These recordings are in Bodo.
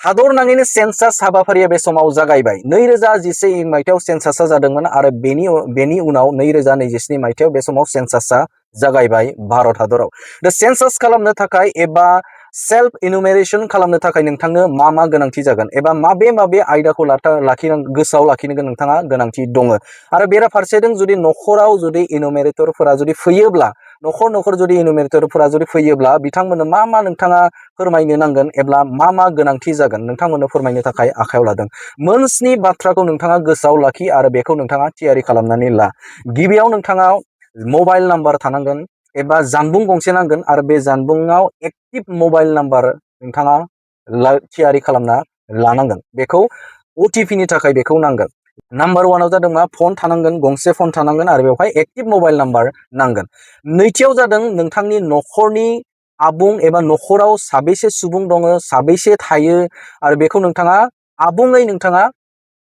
हादर नाङैनो सेन्सास हाबाफारिया बे समाव जागायबाय 2011 मायथाइयाव सेन्सासा जादोंमोन आरो बेनि उनाव 2027 मायथाइयाव बे समाव सेन्सासा जागायबाय भारत हादराव दा सेन्सास खालामनो थाखाय एबा सेल्फ इनुमेरेशन खालामनो थाखाय नोंथांनो मा गोनांथि जागोन एबा माबे आयदाखौ गोसोआव लाखिनो नोंथाङा गोनांथि दङ आरो बेराफारसेथिं जुदि नखराव जुदि इनुमेरेटरफोरा जुदि फैयोब्ला नखर जुदि इनुमेरेटरफोरा जुदि फैयोब्ला बिथांमोननो मा नोंथाङा फोरमायनो नांगोन एबा मा गोनांथि जागोन नोंथांमोननो फोरमायनो थाखाय आखायाव लादों मोनस्नि बाथ्राखौ नोंथाङा गोसोआव लाखि आरो बेखौ नोंथाङा थियारि खालामनानै ला गिबियाव नोंथाङा मबाइल नाम्बार थानांगोन एबा जानबुं गंसे नांगोन आरो बे जानबुङाव एक्टिभ मबाइल नाम्बार नोंथाङा थियारि खालामना लानांगोन बेखौ OTP नि थाखाय बेखौ नांगोन नाम्बार 1आव जादों मा फन थानांगोन गंसे फन थानांगोन आरो बेवहाय एक्टिभ मबाइल नाम्बार नांगोन नैथियाव जादों नोंथांनि नखरनि आबुं एबा नखराव साबेसे सुबुं दङ साबेसे थायो आरो बेखौ नोंथाङा आबुङै नोंथाङा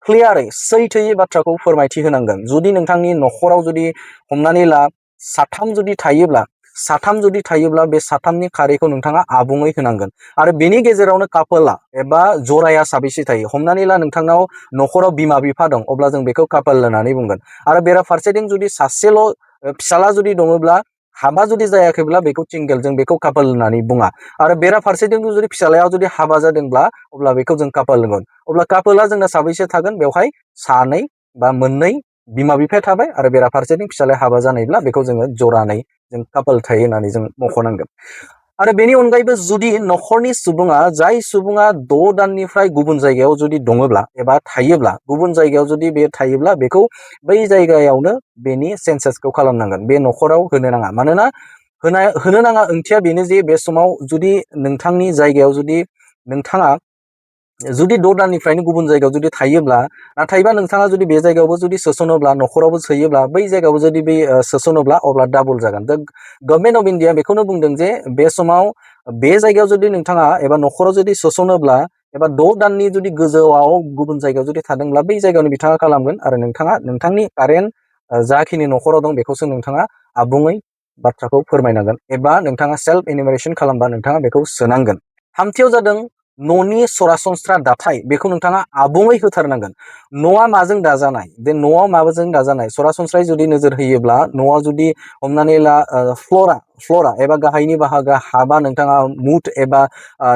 क्लियारै सैथोयै बाथ्राखौ फोरमायथि होनांगोन जुदि नोंथांनि नखराव जुदि हमनानै ला साथाम जुदि थायोब्ला बे साथामनि खारिखौ नोंथाङा आबुङै होनांगोन आरो बेनि गेजेरावनो कापोला एबा जराया साबेसे थायो हमनानै ला नोंथांनाव नखराव बिमा बिफा दं अब्ला जों बेखौ कापोल होननानै बुंगोन आरो बेराफारसेथिं जुदि सासेल फिसाला जुदि दङब्ला हाबा जुदि जायाखैब्ला बेखौ सिंगेल जों बेखौ कापोल होननानै बुङा आरो बेराफारसेथिं जुदि फिसालाया जुदि हाबा जादोंब्ला अब्ला बेखौ जों कापोल होनगोन अब्ला कापोला जोंना साबैसे थागोन बेवहाय सानै बा मोननै बिमा बिफाया थाबाय आरो बेराफारसेथिं फिसालाया हाबा जानायब्ला बेखौ जोङो जरानै जों कापोल थायो होननानै जों मख'नांगोन आरो बेनि अनगायैबो जुदि नखरनि सुबुङा जाय सुबुङा 6 दाननिफ्राय गुबुन जायगायाव जुदि दङब्ला एबा थायोब्ला गुबुन जायगायाव जुदि बे थायोब्ला बेखौ बै जायगायावनो बेनि सेन्सासखौ खालामनांगोन बे नखराव होनो नाङा मानोना होनो नाङा ओंथिया बेनो जे बे समाव जुदि नोंथांनि जायगायाव जुदि नोंथाङा जुदि 6 दाननिफ्रायनो गुबुन जायगायाव जुदि थायोब्ला नाथायबा नोंथाङा जुदि बे जायगायावबो जुदि सोसनोब्ला नखरावबो सोयोब्ला बै जायगायावबो जुदि बे सोसनोब्ला अब्ला डाबल जागोन दा गभर्नमेन्ट अफ इन्डिया बेखौनो बुंदों जे बे समाव बे जायगायाव जुदि नोंथाङा एबा नखराव जुदि सोसनोब्ला एबा 6 दाननि जुदि गोजौआव गुबुन जायगायाव जुदि थादोंब्ला बै जायगायावनो बिथाङा खालामगोन आरो नोंथाङा नोंथांनि कारेन्ट जाखिनि नखराव दं बेखौसो नोंथाङा आबुङै बाथ्राखौ फोरमायनांगोन एबा नोंथाङा सेल्फ इनुमेरेशन खालामबा नोंथाङा बेखौ सोनांगोन थामथियाव जादों न'नि सरासनस्रा दाथाय बेखौ नोंथाङा आबुङै होथारनांगोन न'आ माजों दाजानाय बे न'आव माजों दाजानाय सरासनस्रायै जुदि नोजोर होयोब्ला न'आव जुदि हमनानै ला फ्लरा एबा गाहायनि बाहागो हाबा नोंथाङा मुड एबा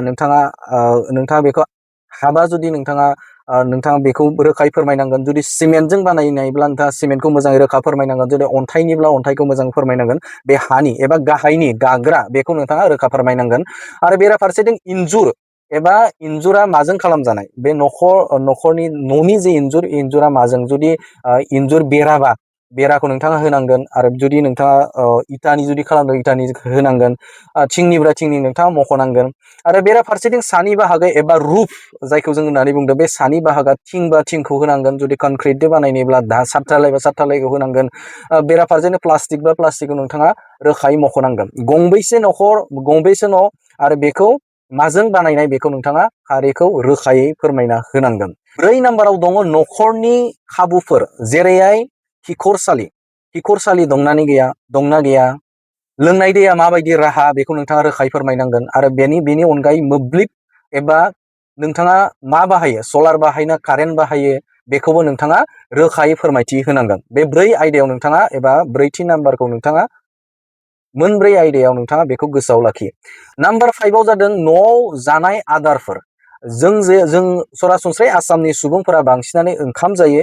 नोंथाङा बेखौ हाबा जुदि नोंथाङा बेखौ रोखायै फोरमायनांगोन जुदि सिमेन्टजों बानायनायब्ला नोंथाङा सिमेन्टखौ मोजाङै रोखा फोरमायनांगोन जुदि अन्थाइनिब्ला अन्थाइखौ मोजां फोरमायनांगोन बे हानि एबा गाहायनि गाग्रा बेखौ नोंथाङा रोखा फोरमायनांगोन आरो बेराफारसेथिं इन्जुरा माजों खालामजानाय बे नखरनि न'नि जे इन्जुरा माजों जुदि इन्जुर बेराबा बेराखौ नोंथाङा होनांगोन आरो जुदि नोंथाङा इटानि जुदि खालामदों इटानि होनांगोन थिंनिब्ला थिंनि नोंथाङा मख'नांगोन आरो बेराफारसेथिं सानि बाहागो एबा रुफ जायखौ जों होननानै बुंदों बे सानि बाहागोआ थिं बा थिंखौ होनांगोन जुदि कनक्रिटजों बानायनोब्ला सातधालाय बा सातधालायखौ होनांगोन बेराफारसेनो प्लास्टिक बा प्लास्टिकखौ नोंथाङा रोखायै मख'नांगोन गंबैसे न' आरो बेखौ माजों बानायनाय बेखौ नोंथाङा खारिखौ रोखायै फोरमायना होनांगोन 4 नाम्बाराव दङ नखरनि खाबुफोर जेरैहाय खिखरसालि दंना गैया लोंनाय दैया माबायदि राहा बेखौ नोंथाङा रोखायै फोरमायनांगोन आरो बेनि अनगायै मोब्लिब एबा नोंथाङा मा बाहायो सलार बाहायना कारेन्ट बाहायो बेखौबो नोंथाङा रोखायै फोरमायथि होनांगोन बे 4 आयदायाव नोंथाङा एबा 4थि नाम्बारखौ नोंथाङा मोनब्रै आयदायाव नोंथाङा बेखौ गोसोआव लाखियो नाम्बार 5आव जादों न'आव जानाय आदारफोर जों सरासनस्रायै आसामनि सुबुंफोरा बांसिनानो ओंखाम जायो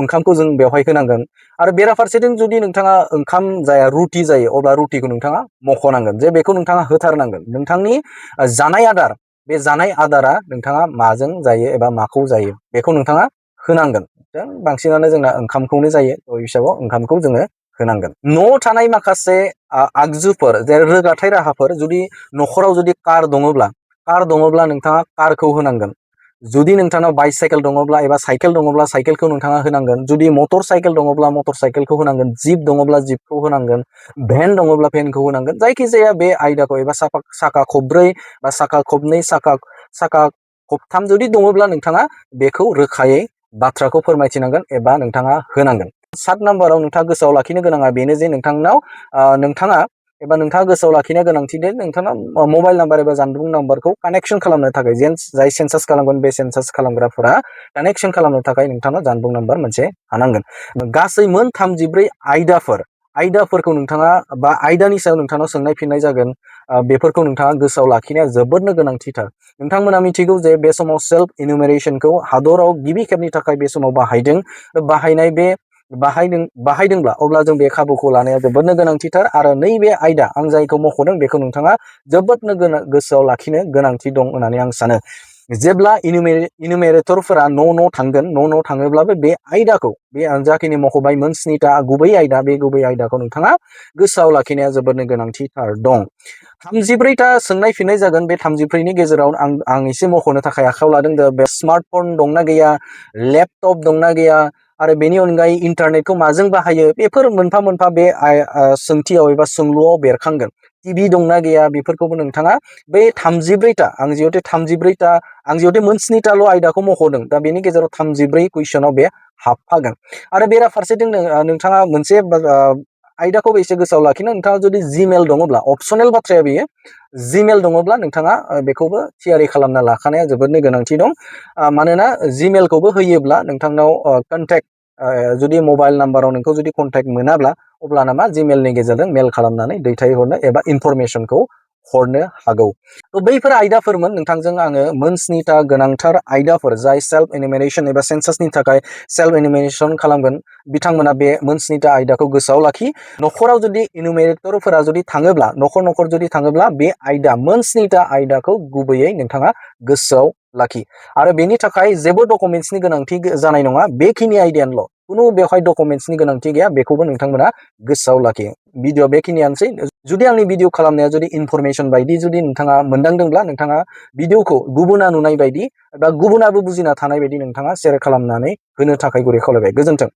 ओंखामखौ जों बेवहाय होनांगोन आरो बेराफारसेथिं जुदि नोंथाङा ओंखाम जाया रुटि जायो अब्ला रुटिखौ नोंथाङा मख'नांगोन जे बेखौ नोंथाङा होथारनांगोन नोंथांनि जानाय आदार बे जानाय आदारा नोंथाङा माजों जायो एबा माखौ जायो बेखौ नोंथाङा होनांगोन बांसिनानो जोंना ओंखामखौनो जायो बे हिसाबाव ओंखामखौ जोङो होनांगोन न'आव थानाय माखासे आगजुफोर जेरै रोगाथाय राहाफोर जुदि नखराव जुदि कार दङब्ला नोंथाङा कारखौ होनांगोन जुदि नोंथांनाव बाइसाइकेल दङब्ला एबा साइकेल दङब्ला साइकेलखौ नोंथाङा होनांगोन जुदि मटर साइकेल दङब्ला मटर साइकेलखौ होनांगोन जिप दङब्ला जिपखौ होनांगोन भेन दङब्ला भेनखौ होनांगोन जायखिजाया बे आयदाखौ एबा साखा खबब्रै बा साखा खबनै साखा खबथाम जुदि दङब्ला नोंथाङा बेखौ रोखायै बाथ्राखौ फोरमायथिनांगोन एबा नोंथाङा होनांगोन 7 नाम्बाराव नोंथाङा गोसोआव लाखिनो गोनाङा बेनो जे नोंथाङा एबा नोंथाङा गोसोआव लाखिनो गोनांथि दे नोंथाङा मबाइल नाम्बार एबा जानबुं नाम्बारखौ कानेक्सन खालामनो थाखाय जेन जाय सेन्सास खालामगोन बे सेन्सास खालामग्राफोरा कानेक्सन खालामनो थाखाय नोंथाङा जानबुं नाम्बार मोनसे हानांगोन। गासै मोन 34 आयदाफोरखौ नोंथाङा बा आयदानि सायाव नोंथांनाव सोंनाय फिननाय जागोन। बेफोरखौ नोंथाङा गोसोआव लाखिनाया जोबोरनो गोनांथिथार। नोंथांमोना मिथिगौ जे बे समाव सेल्फ इनुमेरेसनखौ हादराव गिबि खेबनि थाखाय बे समाव बाहायदों। बाहायदोंब्ला अब्ला जों बे खाबुखौ लानाया जोबोरनो गोनांथिथार आरो नैबे आयदा आं जायखौ मख'दों बेखौ नोंथाङा जोबोदनो गोसोआव लाखिनो गोनांथि दं होननानै आं सानो। जेब्ला इनुमेरेटरफोरा न' थांगोन न' थाङोब्लाबो बे आयदाखौ बे जाखिनि मख'बाय मोन 7टा गुबै आयदा बे गुबै आयदाखौ नोंथाङा गोसोआव लाखिनाया जोबोरनो गोनांथिथार दं। 34टा सोंनाय फिननाय जागोन। बे 34नि गेजेराव आं एसे मख'नो थाखाय आखायाव लादों। बे स्मार्टफन दंना गैया, लेपटप दंना गैया आरो बेनि अनगायै इन्टारनेटखौ माजों बाहायो, बेफोर मोनफा मोनफा बे सोंथियाव एबा सोंलुआव बेरखांगोन। टिभि दंना गैया बेफोरखौबो नोंथाङा बे 34टा आं जिहेथु मोन 7टाल' आयदाखौ मख'दों, दा बेनि गेजेराव 34 कुइसनाव बे हाबफागोन। आरो बेराफारसेथिं नोंथाङा मोनसे आयदाखौबो एसे गोसोआव लाखिनो, नोंथाङा जुदि जिमेल दङब्ला, अपसनेल बाथ्राया बेयो, जिमेल दङब्ला नोंथाङा बेखौबो थियारि खालामना लाखानाया जोबोरनो गोनांथि दं। मानोना जिमेलखौबो होयोब्ला नोंथांनाव कन्टेक्ट जुदि मबाइल नाम्बाराव नोंखौ जुदि कन्टेक्ट मोनाब्ला अब्लाना मा जिमेलनि गेजेरजों मेल खालामनानै दैथायहरनो एबा इनफरमेसनखौ हरनो हागौ। बैफोर आयदाफोरमोन नोंथांजों आङो मोन 7टा गोनांथार आयदाफोर जाय सेल्फ इनुमेरेसन एबा सेन्सासनि थाखाय सेल्फ इनुमेरेसन खालामगोन बिथांमोना बे मोन 7टा आयदाखौ गोसोआव लाखि। न'खराव जुदि इनुमेरेटरफोरा जुदि थाङोब्ला, न'खर जुदि थाङोब्ला बे आयदा मोन 7टा आयदाखौ गुबैयै नोंथाङा गोसोआव लाखि। आरो बेनि थाखाय जेबो डकुमेन्टसनि गोनांथि जानाय नङा। बेखिनि आयदायानोल', खुनु बेवहाय डकुमेन्टसनि गोनांथि गैया। बेखौबो नोंथांमोना गोसोआव लाखि। भिडिअ बेखिनियानोसै। जुदि आंनि भिडिअ खालामनाया जुदि इनफरमेसन बायदि जुदि नोंथाङा मोनदांदोंब्ला नोंथाङा भिडिअखौ गुबुना नुनाय बायदि एबा गुबुनाबो बुजिना थानाय बायदि नोंथाङा शेयार खालामनानै होनो थाखाय गुरै खावलायबाय। गोजोन्थों।